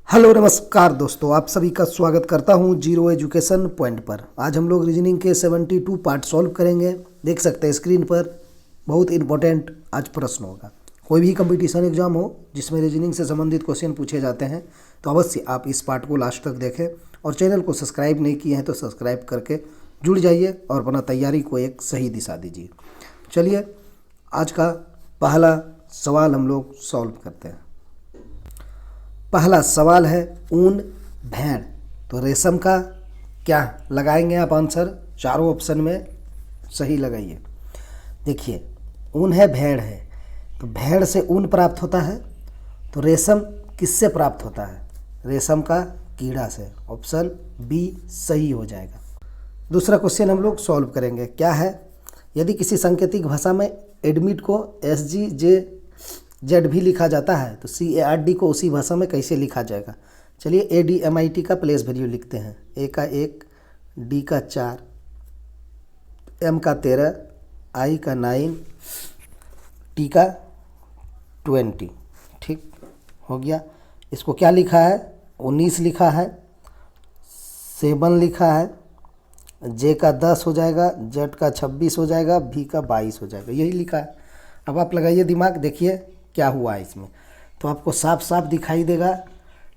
Hello नमस्कार दोस्तों, आप सभी का स्वागत करता हूं जीरो एजुकेशन पॉइंट पर। आज हम लोग रीजनिंग के 72 पार्ट सॉल्व करेंगे। देख सकते हैं स्क्रीन पर, बहुत इंपॉर्टेंट आज प्रश्न होगा। कोई भी कंपटीशन एग्जाम हो जिसमें रीजनिंग से संबंधित क्वेश्चन पूछे जाते हैं तो अवश्य आप इस पार्ट को लास्ट तक देखें और चैनल को सब्सक्राइब नहीं किए हैं तो सब्सक्राइब करके जुड़ जाइए और अपना तैयारी को एक सही दिशा दीजिए। चलिए आज का पहला सवाल हम लोग सॉल्व करते हैं। पहला सवाल है ऊन भेड़, तो रेशम का क्या लगाएंगे आप आंसर? चारों ऑप्शन में सही लगाइए। देखिए ऊन है, भेड़ है, तो भेड़ से ऊन प्राप्त होता है, तो रेशम किससे प्राप्त होता है? रेशम का कीड़ा से। ऑप्शन बी सही हो जाएगा। दूसरा क्वेश्चन हम लोग सॉल्व करेंगे। क्या है? यदि किसी सांकेतिक भाषा में एडमिट को SGJZ भी लिखा जाता है तो CARD को उसी भाषा में कैसे लिखा जाएगा? चलिए ADMIT का प्लेस वैल्यू लिखते हैं। A का 1, D का 4, M का 13, I का 9, T का 20। ठीक हो गया। इसको क्या लिखा है? 19 लिखा है, 7 लिखा है, J का 10 हो जाएगा, Z का 26 हो जाएगा, V का 22 हो जाएगा। यही लिखा है। अब आप लगाइए दिमाग, देखिए क्या हुआ है इसमें। तो आपको साफ साफ दिखाई देगा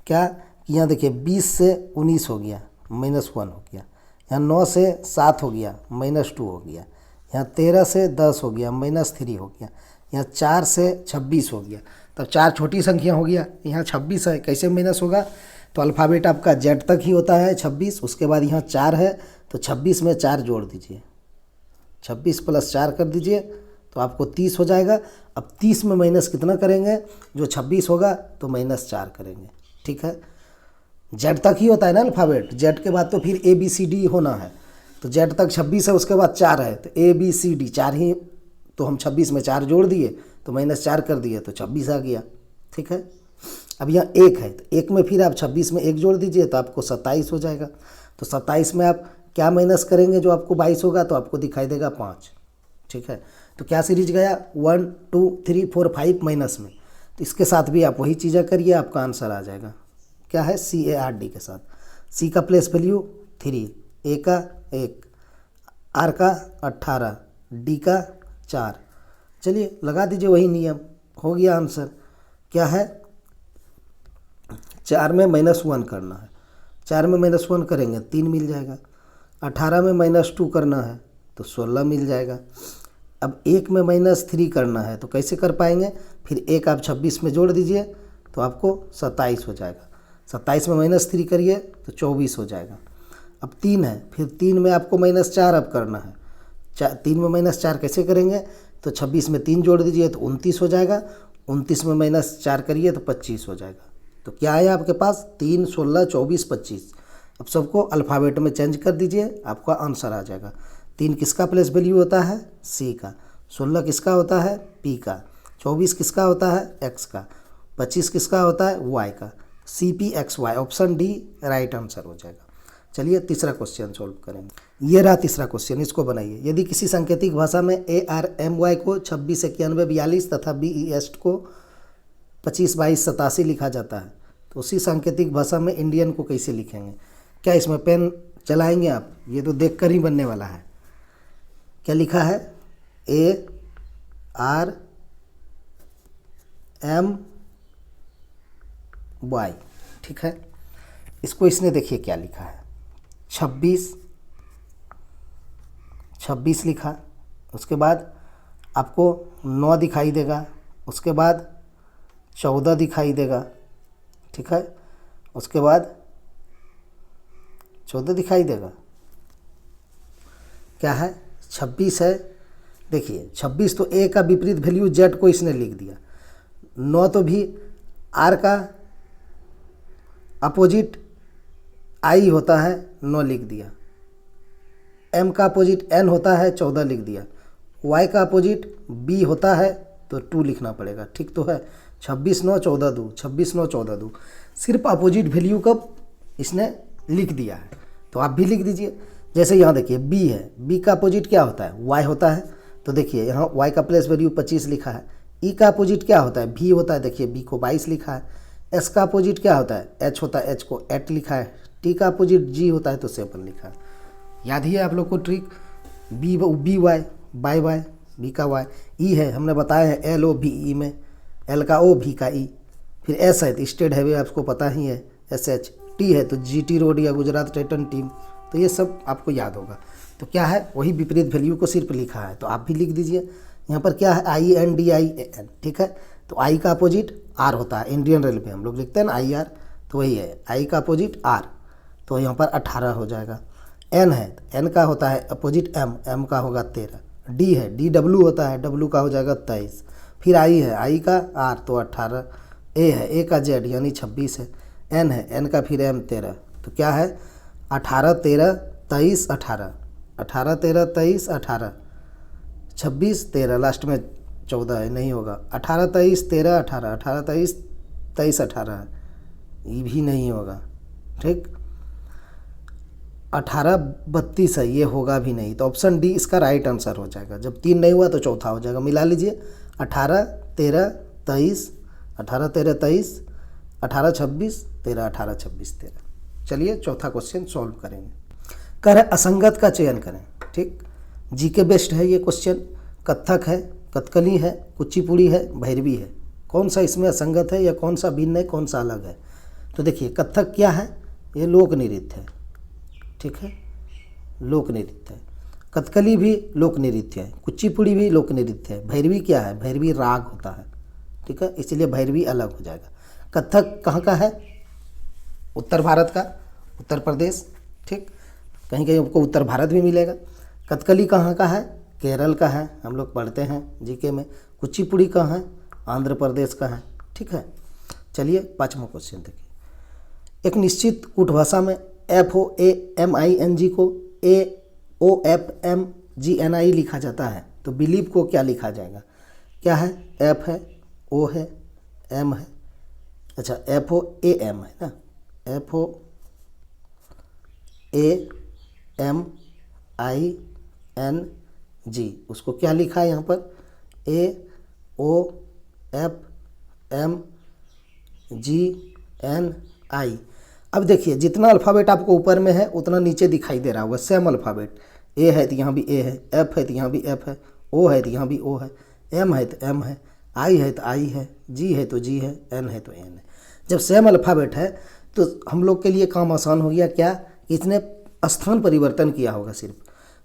क्या कि यहाँ देखिए 20 से 19 हो गया, -1 हो गया। यहाँ 9 से 7 हो गया, -2 हो गया। यहाँ 13 से 10 हो गया, -3 हो गया। यहाँ 4 से 26 हो गया। तब 4 छोटी संख्या हो गया, यहाँ 26 है, कैसे माइनस होगा? तो अल्फ़ाबेट आपका Z तक ही होता है 26। उसके बाद यहाँ 4 है तो 26 में 4 जोड़ दीजिए, 26 + 4 कर दीजिए तो आपको 30 हो जाएगा। अब 30 में माइनस कितना करेंगे? जो 26 होगा तो -4 करेंगे। ठीक है, Z तक ही होता है ना अल्फ़ाबेट, Z के बाद तो फिर ABCD होना है। तो Z तक 26 है, उसके बाद 4 है, तो ABCD 4 ही, तो हम 26 में 4 जोड़ दिए तो -4 कर दिए तो 26 आ गया। ठीक है, अब यहाँ 1 है तो 1 में फिर आप 26 में 1 जोड़ दीजिए तो आपको 27 हो जाएगा। तो 27 में आप क्या माइनस करेंगे? जो आपको 22 होगा तो आपको दिखाई देगा 5। ठीक है, तो क्या सीरीज गया? 1 2 3 4 5 माइनस में। तो इसके साथ भी आप वही चीज़ें करिए, आपका आंसर आ जाएगा। क्या है? CARD के साथ। C का प्लेस वैल्यू 3, A का 1, R का 18, D का 4। चलिए लगा दीजिए वही नियम, हो गया आंसर। क्या है? 4 में -1 करना है, 4 में -1 करेंगे 3 मिल जाएगा। 18 में -2 करना है तो 16 मिल जाएगा। अब 1 में -3 करना है तो कैसे कर पाएंगे? फिर 1 आप 26 में जोड़ दीजिए तो आपको 27 हो जाएगा। 27 में -3 करिए तो 24 हो जाएगा। अब 3 है, फिर 3 में आपको -4 अब करना है। 3 में -4 कैसे करेंगे? तो 26 में 3 जोड़ दीजिए तो 29 हो जाएगा। 29 में -4 करिए तो 25 हो जाएगा। तो क्या है आपके पास? 3 16 24 25। अब सबको अल्फ़ाबेट में चेंज कर दीजिए, आपका आंसर आ जाएगा। 3 किसका प्लेस वैल्यू होता है? C का। 16 किसका होता है? P का। 24 किसका होता है? X का। 25 किसका होता है? Y का। CPXY, option D right answer हो जाएगा। चलिए तीसरा क्वेश्चन सॉल्व करेंगे। ये रहा तीसरा क्वेश्चन, इसको बनाइए। यदि किसी सांकेतिक भाषा में ARMY को 26 91 42 तथा BEST को 25 22 87 लिखा जाता है तो उसी सांकेतिक भाषा में इंडियन को कैसे लिखेंगे? क्या इसमें पेन चलाएंगे आप? ये तो देख कर ही बनने वाला है। क्या लिखा है? ARMY। ठीक है, इसको इसने देखिए क्या लिखा है? 26 लिखा, उसके बाद आपको 9 दिखाई देगा, उसके बाद 14 दिखाई देगा। ठीक है, उसके बाद 14 दिखाई देगा। क्या है? 26 है। देखिए 26 तो A का विपरीत वैल्यू Z को इसने लिख दिया। 9 तो भी R का अपोजिट I होता है, 9 लिख दिया। M का अपोजिट N होता है, 14 लिख दिया। Y का अपोजिट B होता है तो 2 लिखना पड़ेगा। ठीक तो है, 26 9 14 2, 26 9 14 2। सिर्फ अपोजिट वैल्यू का इसने लिख दिया है, तो आप भी लिख दीजिए। जैसे यहाँ देखिए B है, B का अपोजिट क्या होता है? Y होता है। तो देखिए यहाँ Y का प्लेस वैल्यू 25 लिखा है। E का अपोजिट क्या होता है? V होता है। देखिए B को 22 लिखा है। एस का अपोजिट क्या होता है, एच होता है, एच को एट लिखा है। टी का अपोजिट जी होता है तो सेवन लिखा है। याद ही है आप लोग को trick. B B Y, by Y, B का वाई। ई है हमने बताया है एल ओ बी ई में, एल का ओ भी का ई। फिर एस है तो स्टेट हाईवे आपको पता ही है, एस एच। टी है तो जी टी रोड या गुजरात टाइटन टीम, तो ये सब आपको याद होगा। तो क्या है, वही विपरीत वैल्यू को सिर्फ लिखा है, तो आप भी लिख दीजिए। यहाँ पर क्या है, I N D I N, ठीक है। तो आई का अपोजिट आर होता है, इंडियन रेलवे हम लोग लिखते हैं ना आई आर, तो वही है आई का अपोजिट आर, तो यहाँ पर 18 हो जाएगा। एन है, एन का होता है अपोजिट एम, एम का होगा 13। डी है, डी डब्ल्यू होता है, डब्ल्यू का हो जाएगा 23। फिर आई है, आई का आर तो 18। ए है, ए का जेड यानी 26 है। एन है, एन का फिर एम 13, तो क्या है 18 13 23 18, 18 13 23 18, 26 13, लास्ट में 14 है, नहीं होगा। 18 23 13 18, 18 23 23 18 है, ये भी नहीं होगा, ठीक। 18 32 है, ये होगा भी नहीं, तो ऑप्शन डी इसका राइट आंसर हो जाएगा। जब 3 नहीं हुआ तो चौथा हो जाएगा, मिला लीजिए। 18 13 23, 18 13 23, 18 26 13, 18 26 13। चलिए चौथा क्वेश्चन सॉल्व करेंगे। कह रहे असंगत का चयन करें, ठीक। जी के बेस्ट है ये क्वेश्चन। कथक है, कथकली है, कुचिपुड़ी है, भैरवी है, कौन सा इसमें असंगत है या कौन सा भिन्न है, कौन सा अलग है। तो देखिए कथक क्या है, ये लोक नृत्य है, ठीक है, लोक नृत्य है। कथकली भी लोक नृत्य है, कुचिपुड़ी भी लोक नृत्य है। भैरवी क्या है, भैरवी राग होता है, ठीक है, इसलिए भैरवी अलग हो जाएगा। कथक कहाँ का है, उत्तर भारत का, उत्तर प्रदेश, ठीक, कहीं कहीं आपको उत्तर भारत भी मिलेगा। कथकली कहाँ का है, केरल का है, हम लोग पढ़ते हैं जीके में। कुचिपुड़ी कहाँ है, आंध्र प्रदेश का है, ठीक है। चलिए पाँचवा क्वेश्चन देखिए। एक निश्चित कूट भाषा में F O A M I N G को A O F M G N I लिखा जाता है, तो बिलीव को क्या लिखा जाएगा। क्या है, एफ है, ओ है, एम है, अच्छा एफ ओ ए एम है ना, F O A M I N G, उसको क्या लिखा है यहाँ पर, A O F M G N I. अब देखिए जितना अल्फ़ाबेट आपको ऊपर में है उतना नीचे दिखाई दे रहा होगा, सेम अल्फ़ाबेट। ए है तो यहाँ भी ए है, एफ है तो यहाँ भी एफ है, ओ है तो यहाँ भी ओ है, एम है तो एम है, आई है तो आई है, जी है तो जी है, एन है तो एन है। जब सेम अल्फ़ाबेट है तो हम लोग के लिए काम आसान हो गया, क्या कि इसने स्थान परिवर्तन किया होगा सिर्फ।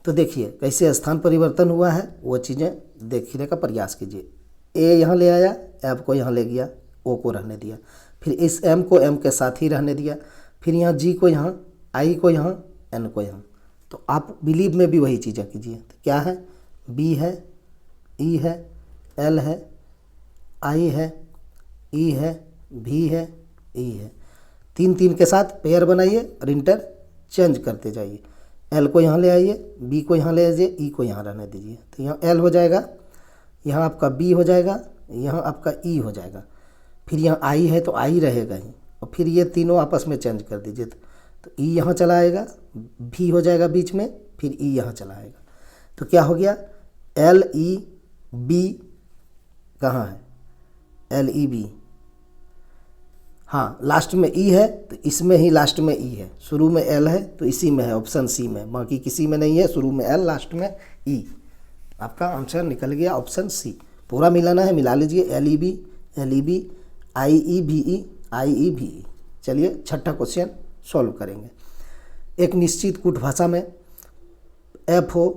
तो देखिए कैसे स्थान परिवर्तन हुआ है वो चीज़ें देखने का प्रयास कीजिए। ए यहाँ ले आया, एफ को यहाँ ले गया, ओ को रहने दिया, फिर इस एम को एम के साथ ही रहने दिया, फिर यहाँ जी को यहाँ, आई को यहाँ, एन को यहाँ। तो आप बिलीव में भी वही चीज़ें कीजिए। तो क्या है, बी है, ई है, एल है, आई है, ई है, भी है, ई है, 3 3 के साथ पेयर बनाइए और इंटर चेंज करते जाइए। एल को यहाँ ले आइए, बी को यहाँ ले आइए, ई को यहाँ रहने दीजिए, तो यहाँ एल हो जाएगा, यहाँ आपका बी हो जाएगा, यहाँ आपका ई हो जाएगा, फिर यहाँ आई है तो आई रहेगा ही, और फिर ये तीनों आपस में चेंज कर दीजिए। तो ई यहाँ चला आएगा, भी हो जाएगा बीच में, फिर ई यहाँ चला आएगा, तो क्या हो गया, एल ई बी कहाँ है, एल ई बी, हाँ लास्ट में ई है तो इसमें ही लास्ट में ई है, शुरू में एल है तो इसी में है, ऑप्शन सी में, बाकी किसी में नहीं है। शुरू में एल, लास्ट में ई, आपका आंसर निकल गया ऑप्शन सी। पूरा मिलाना है, मिला लीजिए, एल ई बी, आई ई भी ई, आई ई भी ई। चलिए छठा क्वेश्चन सॉल्व करेंगे। एक निश्चित कूट भाषा में F O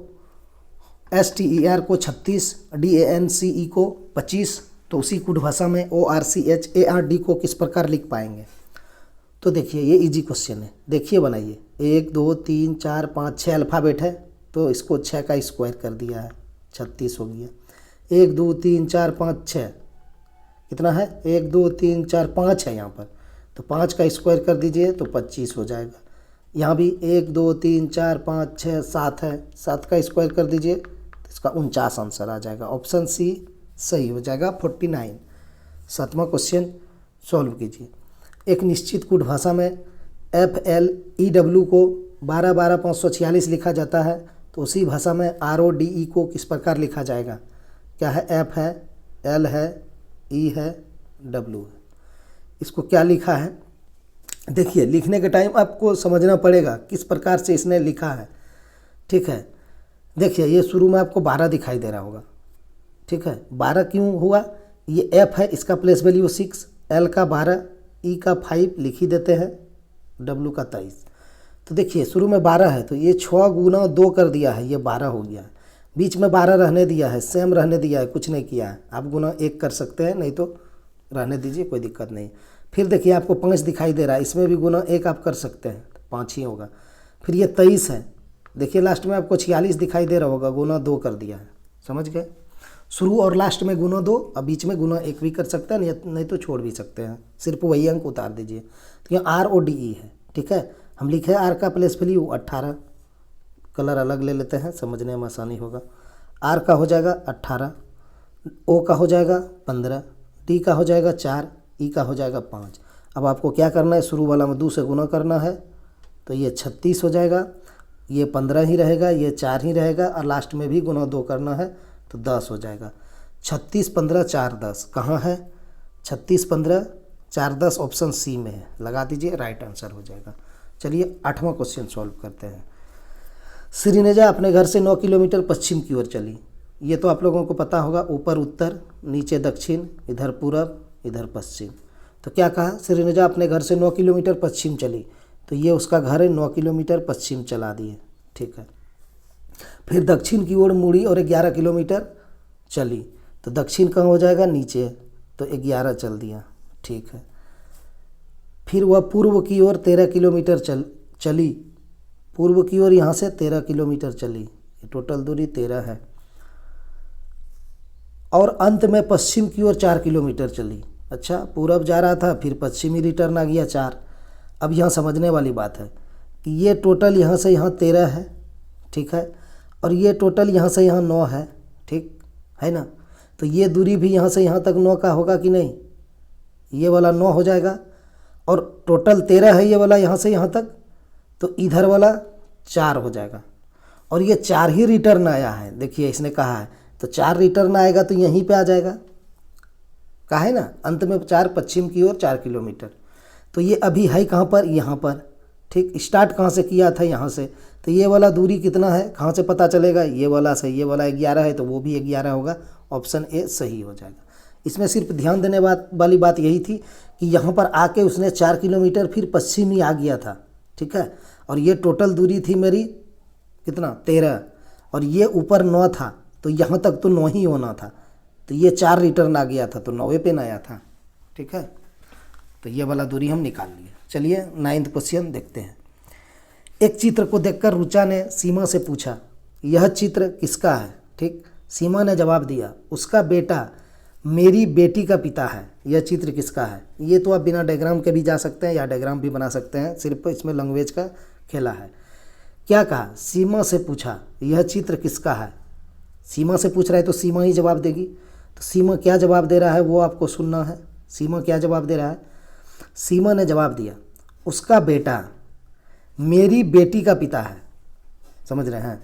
S T E R को 36, डी ए एन सी ई को 25, तो उसी कूट भाषा में O R C H A R D को किस प्रकार लिख पाएंगे। तो देखिए ये इजी क्वेश्चन है, देखिए बनाइए। 1 2 3 4 5 6 अल्फ़ाबेट है, तो इसको 6 का स्क्वायर कर दिया है, 36 हो गया। 1 2 3 4 5 6 कितना है, 1 2 3 4 5 है यहाँ पर, तो 5 का स्क्वायर कर दीजिए तो 25 हो जाएगा। यहाँ भी 1 2 3 4 5 6 7 है, 7 का स्क्वायर कर दीजिए तो इसका 49 आंसर आ जाएगा, ऑप्शन सी सही हो जाएगा, 49। सातवां क्वेश्चन सॉल्व कीजिए। एक निश्चित कूट भाषा में एफ एल ई डब्ल्यू को 12 12 546 लिखा जाता है, तो उसी भाषा में आर ओ डी ई को किस प्रकार लिखा जाएगा। क्या है, एफ है, एल है, ई है, डब्ल्यू है। इसको क्या लिखा है, देखिए लिखने के टाइम आपको समझना पड़ेगा किस प्रकार से इसने लिखा है। ठीक है, देखिए ये शुरू में आपको 12 दिखाई दे रहा होगा। ठीक है, 12 क्यों हुआ, ये एफ है, इसका प्लेस वैल्यू 6, एल का 12, ई का 5 लिख ही देते हैं, डब्ल्यू का 23। तो देखिए शुरू में 12 है तो ये 6 गुना 2 कर दिया है, ये 12 हो गया है। बीच में 12 रहने दिया है, सेम रहने दिया है, कुछ नहीं किया है। आप गुना 1 कर सकते हैं, नहीं तो रहने दीजिए, कोई दिक्कत नहीं। फिर देखिए आपको 5 दिखाई दे रहा है, इसमें भी गुना 1 आप कर सकते हैं, 5 ही होगा। फिर ये 23 है, देखिए लास्ट में आपको 46 दिखाई दे रहा होगा, गुना 2 कर दिया है। समझ गए, शुरू और लास्ट में गुना 2 और बीच में गुना 1 भी कर सकते हैं, नहीं तो छोड़ भी सकते हैं, सिर्फ वही अंक उतार दीजिए। तो ये आर ओ डी ई है। ठीक है, हम लिखे आर का प्लेस वैल्यू 18, कलर अलग ले लेते हैं, समझने में आसानी होगा। आर का हो जाएगा 18, ओ का हो जाएगा 15, डी का हो जाएगा 4, ई का हो जाएगा 5। अब आपको क्या करना है, शुरू वाला में 2 से गुना करना है, तो ये 36 हो जाएगा, ये 15 ही रहेगा, ये 4 ही रहेगा, और लास्ट में भी गुना 2 करना है तो 10 हो जाएगा। 36 15 4 10 कहाँ है, 36 15 4 10 ऑप्शन सी में है, लगा दीजिए, राइट आंसर हो जाएगा। चलिए 8वां क्वेश्चन सॉल्व करते हैं। श्रीनेजा अपने घर से 9 किलोमीटर पश्चिम की ओर चली। ये तो आप लोगों को पता होगा, ऊपर उत्तर, नीचे दक्षिण, इधर पूरब, इधर पश्चिम। तो क्या कहा, श्रीनेजा अपने घर से 9 किलोमीटर पश्चिम चली, तो ये उसका घर है, 9 किलोमीटर पश्चिम चला दिए। ठीक है, फिर दक्षिण की ओर मुड़ी और 11 किलोमीटर चली, तो दक्षिण कहाँ हो जाएगा, नीचे, तो 11 चल दिया। ठीक है, फिर वह पूर्व की ओर 13 किलोमीटर चली, पूर्व की ओर यहाँ से 13 किलोमीटर चली, ये टोटल दूरी 13 है, और अंत में पश्चिम की ओर 4 किलोमीटर चली। अच्छा, पूरब जा रहा था, फिर पश्चिमी रिटर्न आ गया 4। अब यहाँ समझने वाली बात है कि ये टोटल यहाँ से यहाँ 13 है, ठीक है, और ये टोटल यहाँ से यहाँ 9 है, ठीक है ना। तो ये दूरी भी यहाँ से यहाँ तक 9 का होगा कि नहीं, ये वाला 9 हो जाएगा, और टोटल 13 है ये वाला यहाँ से यहाँ तक, तो इधर वाला 4 हो जाएगा, और ये 4 ही रिटर्न आया है। देखिए इसने कहा है तो 4 रिटर्न आएगा तो यहीं पे आ जाएगा, कहा है ना, अंत में 4 पश्चिम की ओर 4 किलोमीटर। तो ये अभी है कहाँ पर, यहाँ पर। ठीक, स्टार्ट कहाँ से किया था, यहाँ से। तो ये वाला दूरी कितना है, कहाँ से पता चलेगा, ये वाला से, ये वाला 11 है तो वो भी 11 होगा, ऑप्शन ए सही हो जाएगा। इसमें सिर्फ ध्यान देने वाली बात यही थी कि यहाँ पर आके उसने 4 किलोमीटर फिर पश्चिम ही आ गया था। ठीक है, और ये टोटल दूरी थी मेरी कितना, 13, और ये ऊपर 9 था, तो यहाँ तक तो 9 ही होना था, तो ये 4 रिटर्न आ गया था, तो 9वें पे ना आया था। ठीक है, तो ये वाला दूरी हम निकाल लिए। चलिए 9वां क्वेश्चन देखते हैं। एक चित्र को देखकर रुचा ने सीमा से पूछा, यह चित्र किसका है। ठीक, सीमा ने जवाब दिया, उसका बेटा मेरी बेटी का पिता है। यह चित्र किसका है। ये तो आप बिना डायग्राम के भी जा सकते हैं या डायग्राम भी बना सकते हैं, सिर्फ इसमें लैंग्वेज का खेला है। क्या कहा, सीमा से पूछा यह चित्र किसका है। सीमा से पूछ रहा है तो सीमा ही जवाब देगी। तो सीमा क्या जवाब दे रहा है वो आपको सुनना है। सीमा क्या जवाब दे रहा है, सीमा ने जवाब दिया, उसका बेटा मेरी बेटी का पिता है। समझ रहे हैं,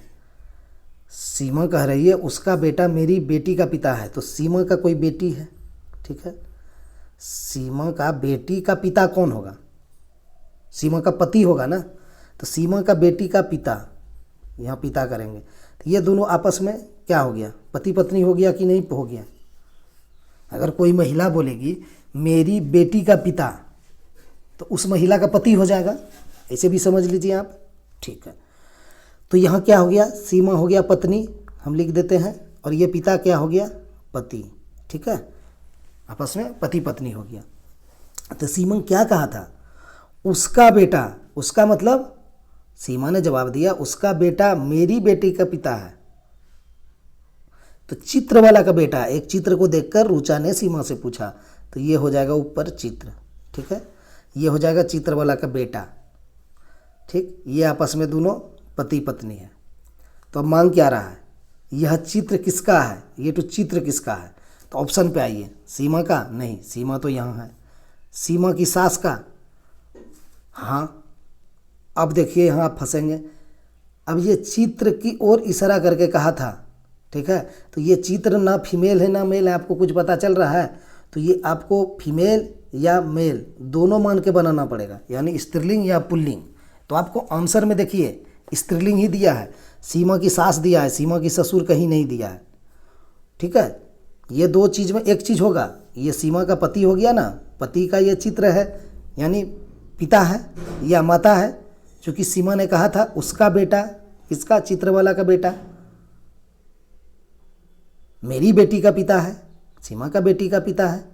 सीमा कह रही है उसका बेटा मेरी बेटी का पिता है, तो सीमा का कोई बेटी है। ठीक है, सीमा का बेटी का पिता कौन होगा, सीमा का पति होगा ना, तो सीमा का बेटी का पिता, यहाँ पिता करेंगे, तो ये दोनों आपस में क्या हो गया, पति पत्नी हो गया कि नहीं हो गया। अगर कोई महिला बोलेगी मेरी बेटी का पिता, तो उस महिला का पति हो जाएगा, ऐसे भी समझ लीजिए आप। ठीक है, तो यहाँ क्या हो गया, सीमा हो गया पत्नी, हम लिख देते हैं, और ये पिता क्या हो गया, पति। ठीक है, आपस में पति पत्नी हो गया। तो सीमा क्या कहा था, उसका बेटा, उसका मतलब सीमा ने जवाब दिया उसका बेटा मेरी बेटी का पिता है, तो चित्र वाला का बेटा। एक चित्र को देखकर रुचा ने सीमा से पूछा, तो ये हो जाएगा ऊपर चित्र। ठीक है, ये हो जाएगा चित्र वाला का बेटा। ठीक, ये आपस में दोनों पति पत्नी है। तो अब मांग क्या रहा है, यह चित्र किसका है, ये तो चित्र किसका है, तो ऑप्शन पे आइए। सीमा का नहीं, सीमा तो यहाँ है। सीमा की सास का, हाँ। अब देखिए यहाँ आप फंसेंगे। अब ये चित्र की ओर इशारा करके कहा था। ठीक है, तो ये चित्र ना फीमेल है ना मेल है, आपको कुछ पता चल रहा है, तो ये आपको फीमेल या मेल दोनों मान के बनाना पड़ेगा, यानी स्त्रीलिंग या पुल्लिंग। तो आपको आंसर में देखिए स्त्रीलिंग ही दिया है, सीमा की सास दिया है, सीमा की ससुर कहीं नहीं दिया है। ठीक है, ये दो चीज़ में एक चीज़ होगा, ये सीमा का पति हो गया ना, पति का ये चित्र है यानी पिता है या माता है, क्योंकि सीमा ने कहा था उसका बेटा, किसका, चित्र वाला का बेटा, मेरी बेटी का पिता है, सीमा का बेटी का पिता है।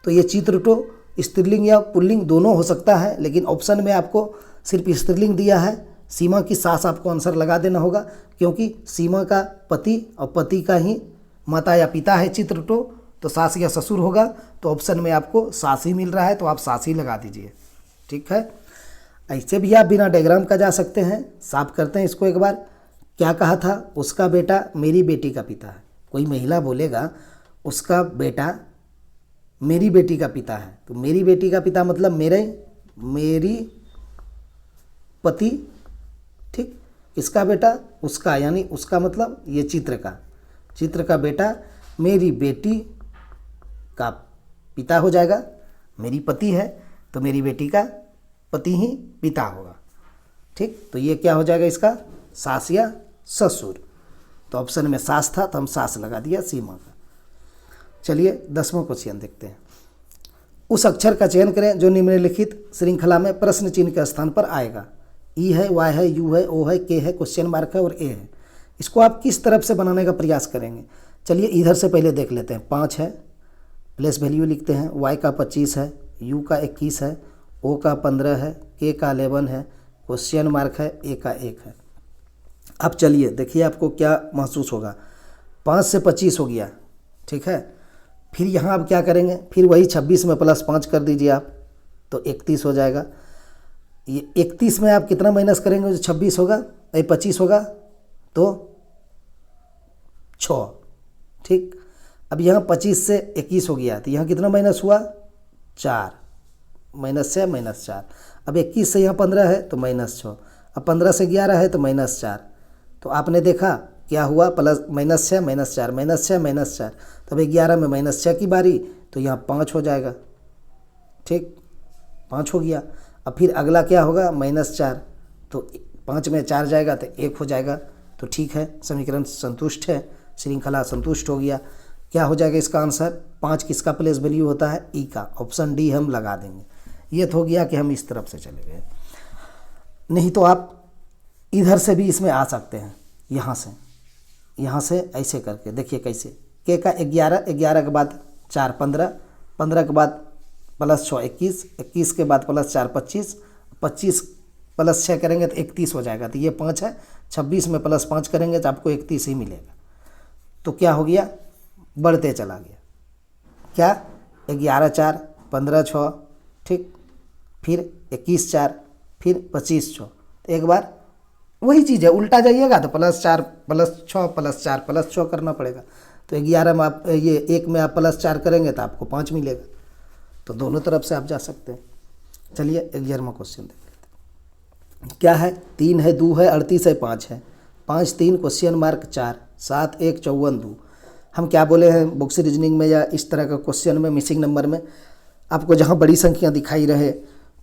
तो ये चित्र तो स्त्रीलिंग या पुल्लिंग दोनों हो सकता है, लेकिन ऑप्शन में आपको सिर्फ स्त्रीलिंग दिया है। सीमा की सास आपको आंसर लगा देना होगा, क्योंकि सीमा का पति और पति का ही माता या पिता है चित्र तो सास या ससुर होगा। तो ऑप्शन में आपको सास ही मिल रहा है, तो आप सास ही लगा दीजिए। ठीक है, ऐसे भी आप बिना डायग्राम का जा सकते हैं। साफ करते हैं इसको एक बार। क्या कहा था, उसका बेटा मेरी बेटी का पिता है। कोई महिला बोलेगा उसका बेटा मेरी बेटी का पिता है, तो मेरी बेटी का पिता मतलब मेरी पति। ठीक, किसका बेटा, उसका, यानी उसका मतलब ये चित्र का बेटा मेरी बेटी का पिता हो जाएगा। मेरी पति है तो मेरी बेटी का पति ही पिता होगा। ठीक, तो ये क्या हो जाएगा इसका, सास या ससुर। तो ऑप्शन में सास था तो हम सास लगा दिया सीमा का। चलिए 10वां क्वेश्चन देखते हैं। उस अक्षर का चयन करें जो निम्नलिखित श्रृंखला में प्रश्न चिन्ह के स्थान पर आएगा। ई है, वाई है, यू है, ओ है, के है, क्वेश्चन मार्क है और ए है। इसको आप किस तरफ से बनाने का प्रयास करेंगे। चलिए इधर से पहले देख लेते हैं। 5 है, प्लेस वैल्यू लिखते हैं, वाई का 25 है, यू का 21 है, ओ का 15 है, के का 11 है, क्वेश्चन मार्क है, ए का 1 है। अब चलिए देखिए आपको क्या महसूस होगा। 5 से 25 हो गया। ठीक है, फिर यहाँ आप क्या करेंगे, फिर वही 26 में प्लस 5 कर दीजिए आप, तो 31 हो जाएगा। ये 31 में आप कितना माइनस करेंगे, जो 26 होगा 25 होगा तो 6। ठीक, अब यहाँ 25 से 21 हो गया, तो यहाँ कितना माइनस हुआ, 4, माइनस से माइनस 4। अब 21 से यहाँ 15 है तो -6, अब 15 से 11 है तो -4। तो आपने देखा क्या हुआ, प्लस -6 -4 -6 -4। तो अब 11 में -6 की बारी, तो यहाँ 5 हो जाएगा। ठीक, 5 हो गया। अब फिर अगला क्या होगा, -4, तो 5 में 4 जाएगा तो 1 हो जाएगा। तो ठीक है, समीकरण संतुष्ट है, श्रृंखला संतुष्ट हो गया। क्या हो जाएगा इसका आंसर, 5 किसका प्लेस वैल्यू होता है, ई का। ऑप्शन डी हम लगा देंगे। ये तो हो गया कि हम इस तरफ से चले गए। नहीं तो आप इधर से भी इसमें आ सकते हैं, यहाँ से ऐसे करके देखिए कैसे। के का 11, 11 के बाद 4 15, 15 के बाद प्लस 6 21, 21 के बाद प्लस 4 25, 25 प्लस 6 करेंगे तो 31 हो जाएगा। तो ये 5 है, 26 में प्लस 5 करेंगे तो आपको 31 ही मिलेगा। तो क्या हो गया, बढ़ते चला गया। क्या, 11 4 15 6, ठीक, फिर 21 4, फिर 25 6। तो एक बार वही चीज़ है, उल्टा जाइएगा तो +4 +6 +4 +6 करना पड़ेगा। तो 11 में आप ये 1 में आप +4 करेंगे तो आपको 5 मिलेगा। तो दोनों तरफ से आप जा सकते हैं। चलिए 11वां क्वेश्चन देख लेते हैं। क्या है, 3 है, 2 है, 38 है, 5 है, 5 3 क्वेश्चन मार्क 4 7 1 54 2। हम क्या बोले हैं बुक्स रीजनिंग में या इस तरह का क्वेश्चन में, मिसिंग नंबर में, आपको जहाँ बड़ी संख्या दिखाई रहे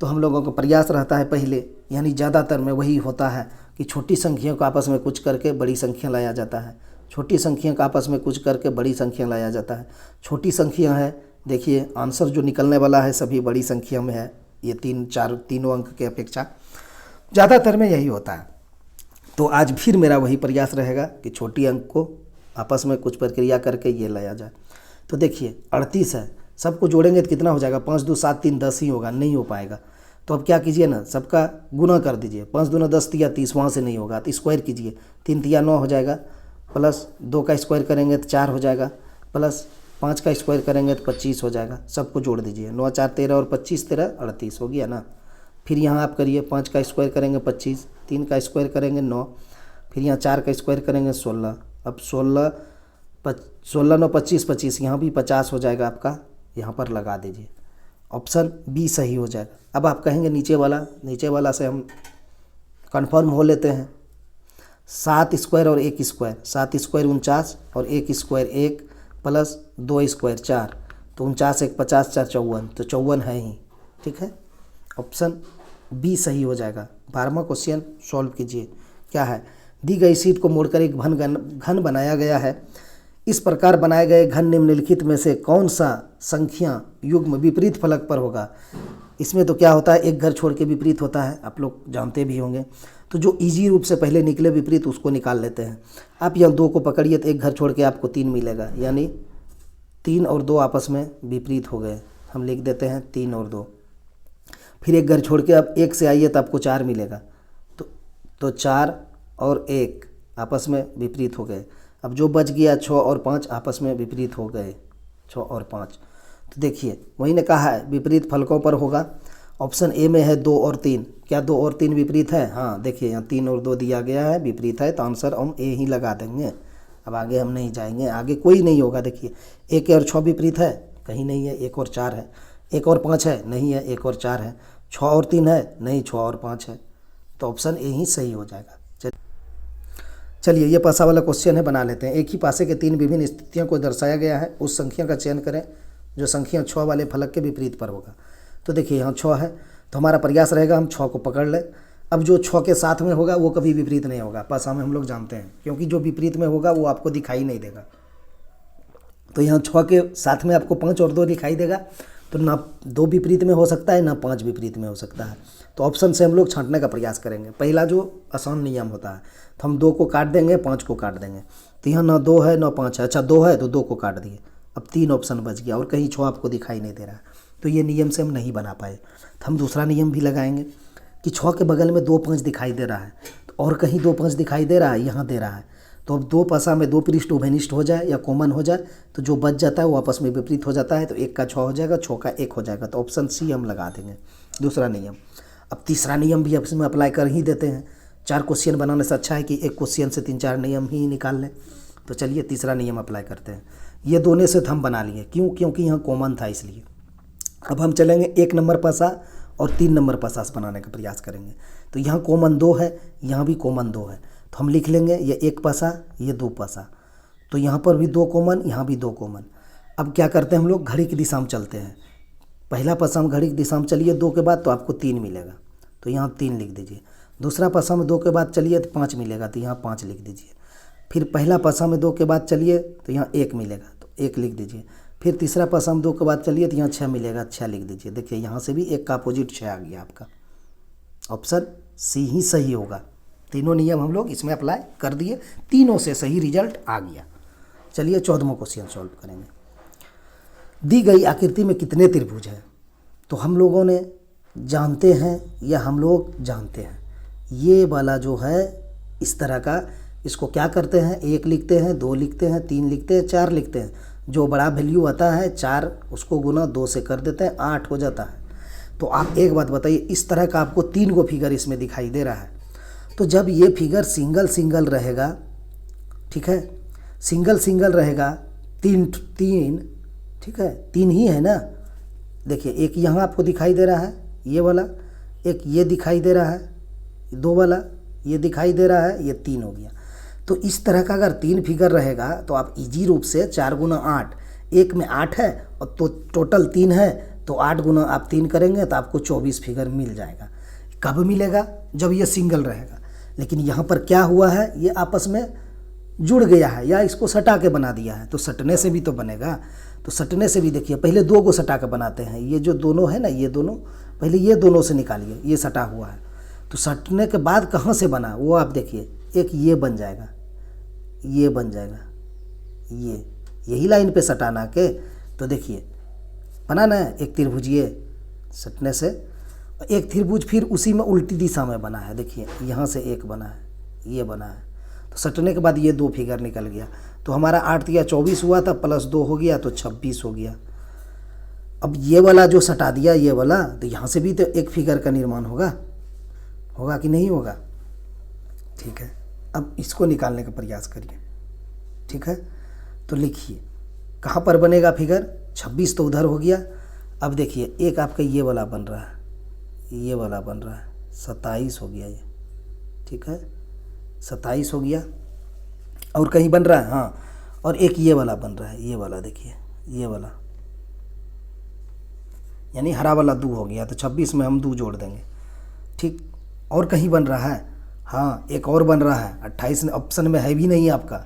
तो हम लोगों का प्रयास रहता है पहले, यानी ज़्यादातर में वही होता है कि छोटी संख्याओं को आपस में कुछ करके बड़ी संख्या लाया जाता है, छोटी संख्या का आपस में कुछ करके बड़ी संख्या लाया जाता है। छोटी संख्या है, देखिए आंसर जो निकलने वाला है सभी बड़ी संख्या में है, ये 3 4 तीनों अंक के अपेक्षा ज़्यादातर में यही होता है। तो आज फिर मेरा वही प्रयास रहेगा कि छोटी अंक को आपस में कुछ प्रक्रिया करके ये लाया जाए। तो देखिए 38 है, सबको जोड़ेंगे तो कितना हो जाएगा, 5 2 7 3 10 ही होगा, नहीं हो पाएगा। तो अब क्या कीजिए ना, सबका गुना कर दीजिए, 5 दूना 10 तिया 30, वहाँ से नहीं होगा तो स्क्वायर कीजिए, 3 तिया 9 हो जाएगा, प्लस 2 का स्क्वायर करेंगे तो 4 हो जाएगा, प्लस 5 का स्क्वायर करेंगे तो 25 हो जाएगा। सबको जोड़ दीजिए, 9 4 13 और 25 13 38 हो गया ना। फिर यहाँ आप करिए, 5 का स्क्वायर करेंगे 25, 3 का स्क्वायर करेंगे 9, फिर यहाँ 4 का स्क्वायर करेंगे 16। अब 16 9 25 25, यहाँ भी 50 हो जाएगा आपका, यहाँ पर लगा दीजिए। ऑप्शन बी सही हो जाएगा। अब आप कहेंगे नीचे वाला से हम कंफर्म हो लेते हैं। 7 स्क्वायर और 1 स्क्वायर, 7 स्क्वायर 49 और 1 स्क्वायर 1, प्लस 2 स्क्वायर 4, तो 49 1 50 4 54, तो 54 है ही, ठीक है। ऑप्शन बी सही हो जाएगा। 12वां क्वेश्चन सॉल्व कीजिए। क्या है? दी गई शीट को मोड़कर एक घन बनाया गया है। इस प्रकार बनाए गए घन निम्नलिखित में से कौन सा संख्या युग्म विपरीत फलक पर होगा? इसमें तो क्या होता है, एक घर छोड़ के विपरीत होता है, आप लोग जानते भी होंगे। तो जो इजी रूप से पहले निकले विपरीत उसको निकाल लेते हैं। आप यहाँ 2 को पकड़िए तो एक घर छोड़ के आपको 3 मिलेगा, यानी 3 और 2 आपस में विपरीत हो गए। हम लिख देते हैं 3 और 2। फिर एक घर छोड़ के अब 1 से आइए तो आपको 4 मिलेगा, तो 4 और 1 आपस में विपरीत हो गए। अब जो बच गया 6 और 5 आपस में विपरीत हो गए, 6 और 5। तो देखिए वही ने कहा है विपरीत फलकों पर होगा। ऑप्शन ए में है 2 और 3। क्या 2 और 3 विपरीत है? हाँ, देखिए यहाँ 3 और 2 दिया गया है, विपरीत है, तो आंसर हम ए ही लगा देंगे। अब आगे हम नहीं जाएंगे, आगे कोई नहीं होगा। देखिए 1 और 6 विपरीत है, कहीं नहीं है। 1 और 4 है। 1 और 5 है, नहीं है। 1 और 4 है। 6 और 3 है, नहीं। 6 और 5 है, तो ऑप्शन ए ही सही हो जाएगा। चलिए ये पासा वाला क्वेश्चन है, बना लेते हैं। एक ही पासे के 3 विभिन्न स्थितियों को दर्शाया गया है, उस संख्या का चयन करें जो संख्या 6 वाले फलक के विपरीत पर होगा। तो देखिए यहाँ 6 है, तो हमारा प्रयास रहेगा हम 6 को पकड़ लें। अब जो 6 के साथ में होगा वो कभी विपरीत नहीं होगा, पासा में हम लोग जानते हैं, क्योंकि जो विपरीत में होगा वो आपको दिखाई नहीं देगा। तो यहाँ 6 के साथ में आपको 5 और 2 दिखाई देगा, तो ना 2 विपरीत में हो सकता है ना 5 विपरीत में हो सकता है। तो ऑप्शन से हम लोग छांटने का प्रयास करेंगे। पहला जो आसान नियम होता है, तो हम 2 को काट देंगे, 5 को काट देंगे। तो यहाँ ना 2 है ना 5 है। अच्छा 2 है तो 2 को काट दिए, अब 3 ऑप्शन बच गया और कहीं 6 आपको दिखाई नहीं दे रहा है। तो ये नियम से हम नहीं बना पाए, तो हम दूसरा नियम भी लगाएंगे कि 6 के बगल में 2 5 दिखाई दे रहा है, तो और कहीं 2 5 दिखाई दे रहा है, यहाँ दे रहा है। तो अब 2 पासा में 2 पृष्ठ उभयनिष्ठ हो जाए या कॉमन हो जाए, तो जो बच जाता है वो आपस में विपरीत हो जाता है। तो 1 का 6 हो जाएगा, 6 का 1 हो जाएगा। तो ऑप्शन सी हम लगा देंगे, दूसरा नियम। अब तीसरा नियम भी इसमें अप्लाई कर ही देते हैं। 4 क्वेश्चन बनाने से अच्छा है कि एक क्वेश्चन से 3-4 नियम ही निकाल लें। तो चलिए तीसरा नियम अप्लाई करते हैं। ये दोनों से हम बना लिए, क्यों? क्योंकि यहाँ कॉमन था इसलिए। अब हम चलेंगे 1 नंबर पासा और 3 नंबर पासा बनाने का प्रयास करेंगे। तो यहाँ कॉमन 2 है, यहाँ भी कॉमन 2 है, तो हम लिख लेंगे ये 1 पासा, ये 2 पासा। तो यहाँ पर भी 2 कॉमन, यहाँ भी 2 कॉमन। अब क्या करते हैं हम लोग, घड़ी की दिशा में चलते हैं। पहला पासा हम घड़ी की दिशा में चलिए 2 के बाद, तो आपको 3 मिलेगा, तो यहाँ 3 लिख दीजिए। दूसरा पासा में 2 के बाद चलिए तो 5 मिलेगा, तो यहाँ 5 लिख दीजिए। फिर पहला पासा में 2 के बाद चलिए तो यहाँ 1 मिलेगा, तो 1 लिख दीजिए। फिर तीसरा पासा में 2 के बाद चलिए तो यहाँ 6 मिलेगा, 6 लिख दीजिए। देखिए यहाँ से भी 1 का अपोजिट 6 आ गया आपका। ऑप्शन सी ही सही होगा। तीनों नियम हम लोग इसमें अप्लाई कर दिए, तीनों से सही रिजल्ट आ गया। चलिए 14वां क्वेश्चन सॉल्व करेंगे। दी गई आकृति में कितने त्रिभुज हैं? तो हम लोगों ने जानते हैं या हम लोग जानते हैं, ये वाला जो है इस तरह का, इसको क्या करते हैं, 1 लिखते हैं, 2 लिखते हैं, 3 लिखते हैं, 4 लिखते हैं। जो बड़ा वैल्यू आता है 4, उसको गुना 2 से कर देते हैं, 8 हो जाता है। तो आप एक बात बताइए, इस तरह का आपको 3 गो फिगर इसमें दिखाई दे रहा है। तो जब ये फिगर सिंगल सिंगल रहेगा, ठीक है, सिंगल सिंगल रहेगा, 3 ठीक है, 3 ही है ना। देखिए एक यहाँ आपको दिखाई दे रहा है ये वाला, एक ये दिखाई दे रहा है, 2 वाला ये दिखाई दे रहा है, ये 3 हो गया। तो इस तरह का अगर 3 फिगर रहेगा तो आप इजी रूप से 4 गुना 8, एक में 8 है और तो टोटल 3 है, तो 8 गुना आप 3 करेंगे तो आपको 24 फिगर मिल जाएगा। कब मिलेगा? जब ये सिंगल रहेगा। लेकिन यहाँ पर क्या हुआ है, ये आपस में जुड़ गया है या इसको सटा के बना दिया है, तो सटने से भी तो बनेगा। तो सटने से भी देखिए, पहले 2 को सटा के बनाते हैं। ये जो दोनों है ना, ये दोनों पहले ये दोनों से निकालिए, ये सटा हुआ है। तो सटने के बाद कहाँ से बना वो आप देखिए, एक ये बन जाएगा, ये बन जाएगा, ये यही लाइन पे सटाना के। तो देखिए बना ना एक त्रिभुज, ये सटने से एक त्रिभुज फिर उसी में उल्टी दिशा में बना है। देखिए यहाँ से एक बना है, ये बना है, तो सटने के बाद ये 2 फिगर निकल गया। तो हमारा 8 या 24 हुआ था, प्लस 2 हो गया तो 26 हो गया। अब ये वाला जो सटा दिया ये वाला, तो यहाँ से भी तो एक फिगर का निर्माण होगा कि नहीं होगा? ठीक है, अब इसको निकालने का प्रयास करिए। ठीक है, तो लिखिए कहाँ पर बनेगा फिगर, 26 तो उधर हो गया। अब देखिए एक आपका ये वाला बन रहा है, ये वाला बन रहा है, 27 हो गया ये। ठीक है, 27 हो गया। और कहीं बन रहा है, हाँ, और एक ये वाला बन रहा है, ये वाला देखिए, ये वाला यानी हरा वाला 2 हो गया, तो 26 में हम 2 जोड़ देंगे। ठीक, और कहीं बन रहा है? हाँ, एक और बन रहा है। 28 ऑप्शन में है भी नहीं आपका,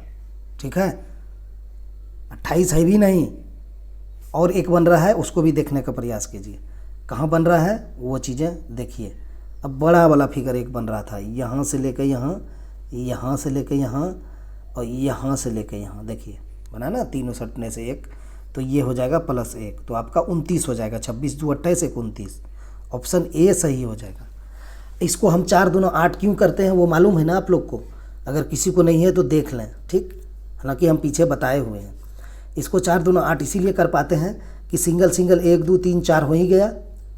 ठीक है, 28 है भी नहीं। और एक बन रहा है, उसको भी देखने का प्रयास कीजिए। कहाँ बन रहा है वो चीज़ें देखिए। अब बड़ा वाला फिगर एक बन रहा था, यहाँ से लेकर यहाँ, यहाँ से लेकर यहाँ, और यहाँ से लेकर यहाँ, देखिए बना ना, तीनों सटने से एक, तो ये हो जाएगा +1, तो आपका 29 हो जाएगा। 26 2 28 1 29, ऑप्शन ए सही हो जाएगा। इसको हम 4 दूना 8 क्यों करते हैं वो मालूम है ना आप लोग को? अगर किसी को नहीं है तो देख लें, ठीक, हालांकि हम पीछे बताए हुए हैं। इसको 4 दूना 8 इसीलिए कर पाते हैं कि सिंगल सिंगल 1 2 3 4 हो ही गया,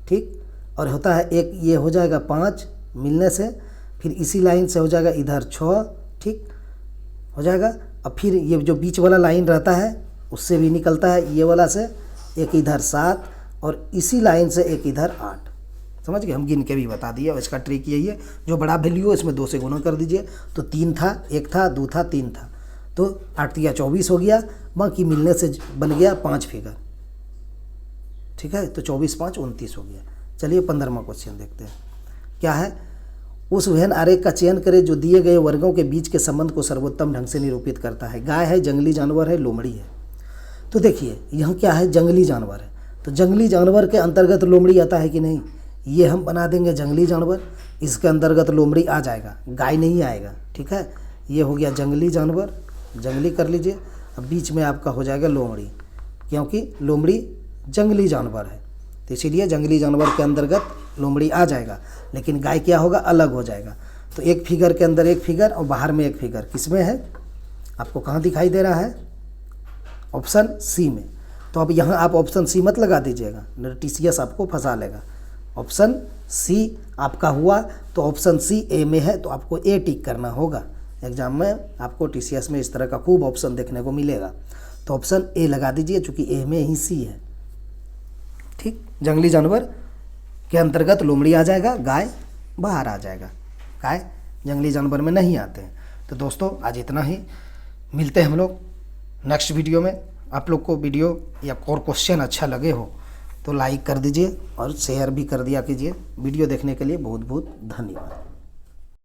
ठीक, और होता है एक, ये हो जाएगा 5 मिलने से, फिर इसी लाइन से हो जाएगा इधर 6, ठीक हो जाएगा। अब फिर ये जो बीच वाला लाइन रहता है उससे भी निकलता है, ये वाला से एक इधर 7, और इसी लाइन से एक इधर 8। समझ गए? हम गिन के भी बता दिए। और इसका ट्रिक यही है, जो बड़ा वैल्यू है इसमें 2 से गुना कर दीजिए। तो 3 था, 1 था, 2 था, 3 था, तो 8 या 24 हो गया। बाकी मिलने से बन गया 5 फिगर, ठीक है, तो 24 5 29 हो गया। चलिए 15वां क्वेश्चन देखते हैं। क्या है? उस वेन आरेख का चयन करें जो दिए गए वर्गों के बीच के संबंध को सर्वोत्तम ढंग से निरूपित करता है। गाय है, जंगली जानवर है, लोमड़ी है। तो देखिए यहाँ क्या है, जंगली जानवर है, तो जंगली जानवर के अंतर्गत लोमड़ी आता है कि नहीं? ये हम बना देंगे जंगली जानवर, इसके अंतर्गत लोमड़ी आ जाएगा, गाय नहीं आएगा, ठीक है। ये हो गया जंगली जानवर, जंगली कर लीजिए। अब बीच में आपका हो जाएगा लोमड़ी, क्योंकि लोमड़ी जंगली जानवर है, तो इसीलिए जंगली जानवर के अंतर्गत लोमड़ी आ जाएगा। लेकिन गाय क्या होगा, अलग हो जाएगा। तो एक फिगर के अंदर एक फिगर और बाहर में एक फिगर, किसमें है? आपको कहाँ दिखाई दे रहा है? ऑप्शन सी में। तो अब यहाँ आप ऑप्शन सी मत लगा दीजिएगा, टीसीएस आपको फंसा लेगा। ऑप्शन सी आपका हुआ, तो ऑप्शन सी ए में है, तो आपको ए टिक करना होगा। एग्जाम में आपको टीसीएस में इस तरह का खूब ऑप्शन देखने को मिलेगा, तो ऑप्शन ए लगा दीजिए, चूँकि ए में ही सी है, ठीक। जंगली जानवर के अंतर्गत लोमड़ी आ जाएगा, गाय बाहर आ जाएगा, गाय जंगली जानवर में नहीं आते हैं। तो दोस्तों आज इतना ही, मिलते हैं हम लोग नेक्स्ट वीडियो में। आप लोग को वीडियो या और क्वेश्चन अच्छा लगे हो तो लाइक कर दीजिए और शेयर भी कर दिया कीजिए। वीडियो देखने के लिए बहुत बहुत धन्यवाद।